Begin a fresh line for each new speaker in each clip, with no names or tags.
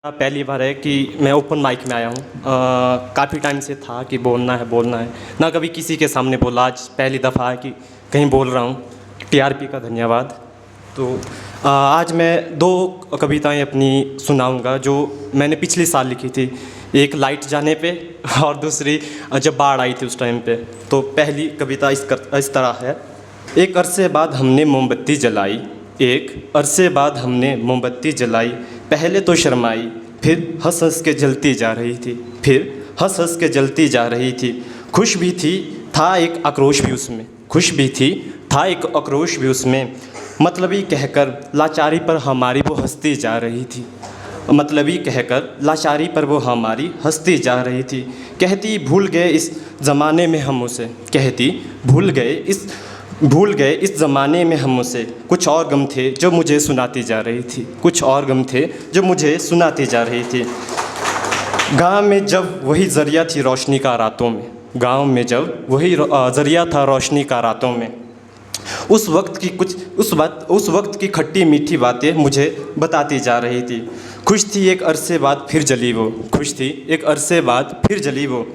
पहली बार है कि मैं ओपन माइक में आया हूँ। काफ़ी टाइम से था कि बोलना है ना, कभी किसी के सामने बोला, आज पहली दफ़ा है कि कहीं बोल रहा हूँ। टीआरपी का धन्यवाद। तो आज मैं दो कविताएं अपनी सुनाऊंगा जो मैंने पिछले साल लिखी थी। एक लाइट जाने पे और दूसरी जब बाढ़ आई थी उस टाइम पे। तो पहली कविता इस तरह है। एक अरसे बाद हमने मोमबत्ती जलाई, एक अरसे बाद हमने मोमबत्ती जलाई, पहले तो शर्माई, फिर हंस हंस के जलती जा रही थी, फिर हंस हंस के जलती जा रही थी। खुश भी थी, था एक आक्रोश भी उसमें, खुश भी थी, था एक आक्रोश भी उसमें। मतलबी कहकर लाचारी पर हमारी वो हंसती जा रही थी, मतलबी कहकर लाचारी पर वो हमारी हंसती जा रही थी। कहती भूल गए इस ज़माने में हम उसे, कहती भूल गए इस ज़माने में हम उसे। कुछ और गम थे जो मुझे सुनाती जा रही थी, कुछ और गम थे जो मुझे सुनाती जा रही थी। गाँव में जब वही ज़रिया थी रोशनी का रातों में, गाँव में जब वही ज़रिया था रोशनी का रातों में। उस वक्त की खट्टी मीठी बातें मुझे बताती जा रही थी। खुश थी एक अरसे बाद फिर जली वो, खुश थी एक अरसे बाद फिर जली वो,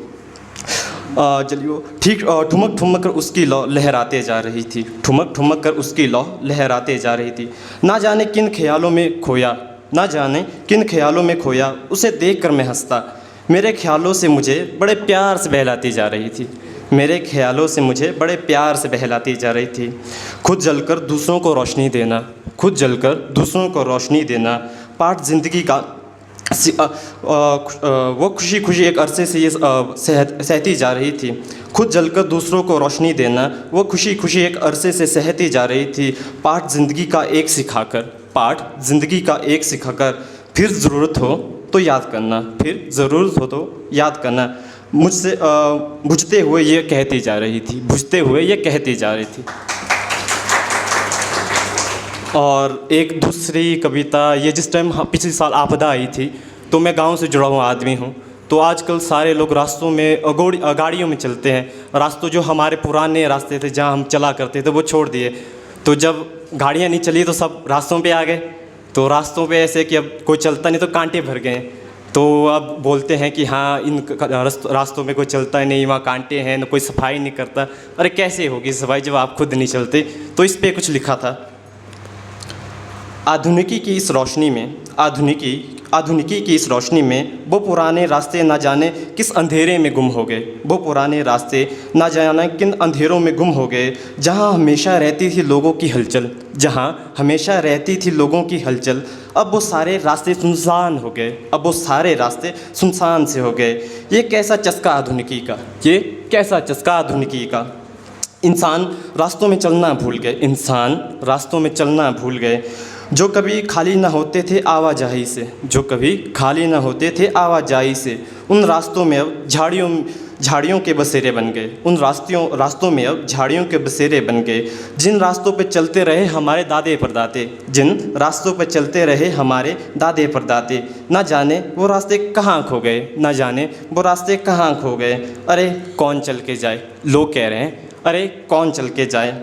ठीक ठुमक ठुमक कर उसकी लौ लहराते जा रही थी, ठुमक ठुमक कर उसकी लौ लहराते जा रही थी। ना जाने किन ख्यालों में खोया, ना जाने किन ख्यालों में खोया, उसे देख कर मैं हंसता। मेरे ख्यालों से मुझे बड़े प्यार से बहलाती जा रही थी, मेरे ख्यालों से मुझे बड़े प्यार से बहलाती जा रही थी। खुद जलकर दूसरों को रोशनी देना, खुद जलकर दूसरों को रोशनी देना, पाठ ज़िंदगी का वो खुशी खुशी एक अरसे से ये सहती जा रही थी। खुद जलकर दूसरों को रोशनी देना, वो खुशी खुशी एक अरसे से सहती जा रही थी। पाठ ज़िंदगी का एक सिखाकर, पाठ ज़िंदगी का एक सिखाकर, फिर ज़रूरत हो तो याद करना, फिर ज़रूरत हो तो याद करना। मुझसे बुझते हुए ये कहती जा रही थी, बुझते हुए ये कहती जा रही थी। और एक दूसरी कविता, ये जिस टाइम पिछले साल आपदा आई थी, तो मैं गांव से जुड़ा हुआ आदमी हूँ। तो आजकल सारे लोग रास्तों में गाड़ियों में चलते हैं। रास्तों जो हमारे पुराने रास्ते थे जहाँ हम चला करते थे वो छोड़ दिए। तो जब गाड़ियाँ नहीं चली तो सब रास्तों पे आ गए। तो रास्तों पे ऐसे कि अब कोई चलता नहीं तो कांटे भर गए। तो अब बोलते हैं कि हाँ इन रास्तों में कोई चलता ही नहीं, वहाँ कांटे हैं, न कोई सफाई नहीं करता। अरे कैसे होगी सफाई जब आप खुद नहीं चलते। तो इस पे कुछ लिखा था। आधुनिकी की इस रोशनी में, आधुनिकी की इस रोशनी में वो पुराने रास्ते ना जाने किस अंधेरे में गुम हो गए, वो पुराने रास्ते ना जाने किन अंधेरों में गुम हो गए। जहाँ हमेशा रहती थी लोगों की हलचल, जहाँ हमेशा रहती थी लोगों की हलचल, अब वो सारे रास्ते सुनसान हो गए, अब वो सारे रास्ते सुनसान से हो गए। ये कैसा चस्का आधुनिकी का, ये कैसा चस्का आधुनिकी का। इंसान रास्तों में चलना भूल गए, इंसान रास्तों में चलना भूल गए। जो कभी खाली ना होते थे आवाजाही से, जो कभी खाली ना होते थे आवाजाही से, उन रास्तों में अब झाड़ियों के बसेरे बन गए, उन रास्तों में अब झाड़ियों के बसेरे बन गए। जिन रास्तों पे चलते रहे हमारे दादे परदादे, जिन रास्तों पे चलते रहे हमारे दादे परदादे, ना जाने वो रास्ते कहाँ खो गए, ना जाने वो रास्ते कहाँ खो गए। अरे कौन चल के जाए, लोग कह रहे हैं, अरे कौन चल के जाए।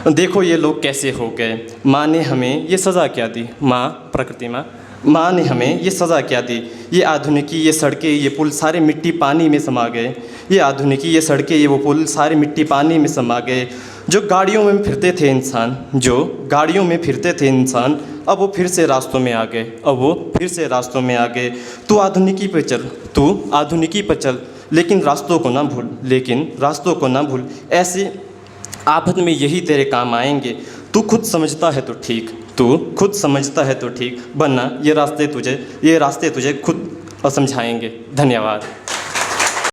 देखो ये लोग कैसे हो गए। माँ ने हमें ये सज़ा क्या दी, माँ प्रकृति माँ ने हमें ये सज़ा क्या दी। ये आधुनिकी, ये सड़कें, ये पुल सारे मिट्टी पानी में समा गए। ये आधुनिकी, ये सड़कें, ये वो पुल सारे मिट्टी पानी में समा गए। जो गाड़ियों में फिरते थे इंसान, जो गाड़ियों में फिरते थे इंसान, अब वो फिर से रास्तों में आ गए, अब वो फिर से रास्तों में आ गए। तू आधुनिकी पे चल, तू आधुनिकी पर चल, लेकिन रास्तों को ना भूल, लेकिन रास्तों को ना भूल। ऐसे आफत में यही तेरे काम आएंगे। तू खुद समझता है तो ठीक, तू खुद समझता है तो ठीक, वरना ये रास्ते तुझे खुद समझाएंगे। धन्यवाद।